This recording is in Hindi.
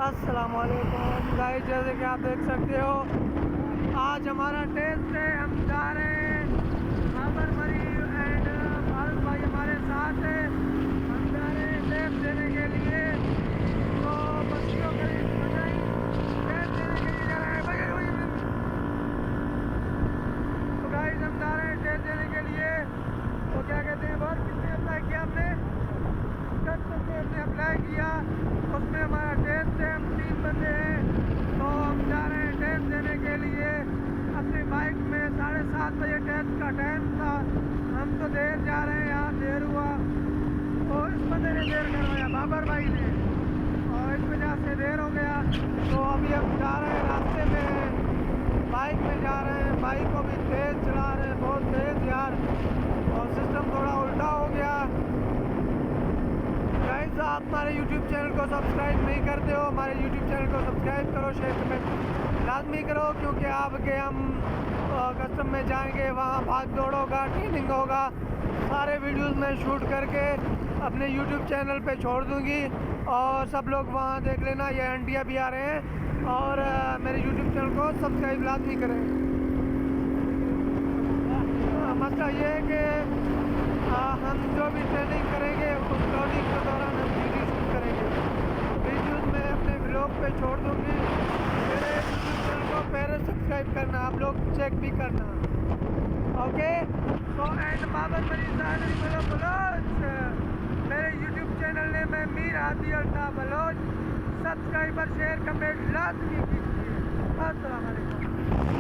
अस्सलाम वालेकुम गाइस, जैसे कि आप देख सकते हो आज हमारा टेस्ट है। हम जा रहे हैं बाबर मरी एंड फारूक भाई हमारे साथ है। हम जा रहे हैं टेस्ट देने के लिए, तो बच्चियों के लिए बजाई टेस्ट देने के लिए जा रहे हैं। तो गाइस हम जा रहे हैं टेस्ट देने के लिए। तो क्या कहते हैं, बहुत किसने अप्लाई किया, हमने 10 बंदे हमने अप्लाई किया, उसमें हमारा टेस्ट है। हम 3 बंदे हैं, तो हम जा रहे हैं टेस्ट देने के लिए अपनी बाइक में। 7:30 बजे टेस्ट का टाइम था, हम तो देर जा रहे हैं, यहाँ देर हुआ। तो इस बंदे ने देर करवाया, बाबर भाई ने, और इस वजह से देर हो गया। तो अभी हम जा रहे हैं, रास्ते में बाइक में जा रहे हैं। बाइक को भी तेज़ चला रहे हैं, बहुत तेज़ यार, और सिस्टम थोड़ा उल्टा हो गया। गाइस, आप हमारे YouTube चैनल को सब्सक्राइब नहीं करते हो, हमारे YouTube चैनल को सब्सक्राइब करो, शेयर कमेंट लाजमी करो, क्योंकि आपके हम कस्टम में जाएंगे, वहाँ भाग दौड़ होगा, ट्रेनिंग होगा, सारे वीडियोस में शूट करके अपने YouTube चैनल पे छोड़ दूँगी, और सब लोग वहाँ देख लेना। ये आंटियाँ भी आ रहे हैं, और मेरे YouTube चैनल को सब्सक्राइब लाजमी करें। मसला ये है कि हम जो भी ट्रेनिंग करेंगे उस ट्रेनिंग के दौरान हम वीडियो शूट करेंगे, वीडियोस में अपने ब्लॉग पे छोड़ दूँगी। मेरे यूट्यूब चैनल को पहले सब्सक्राइब करना, आप लोग चेक भी करना, ओके। तो एंड बाबर मरी बलोच, मेरे यूट्यूब चैनल ने मैं Mir Hadi Altaf Baloch, subscriber share comment लाजमी कीजिए। अस्सलाम वालेकुम।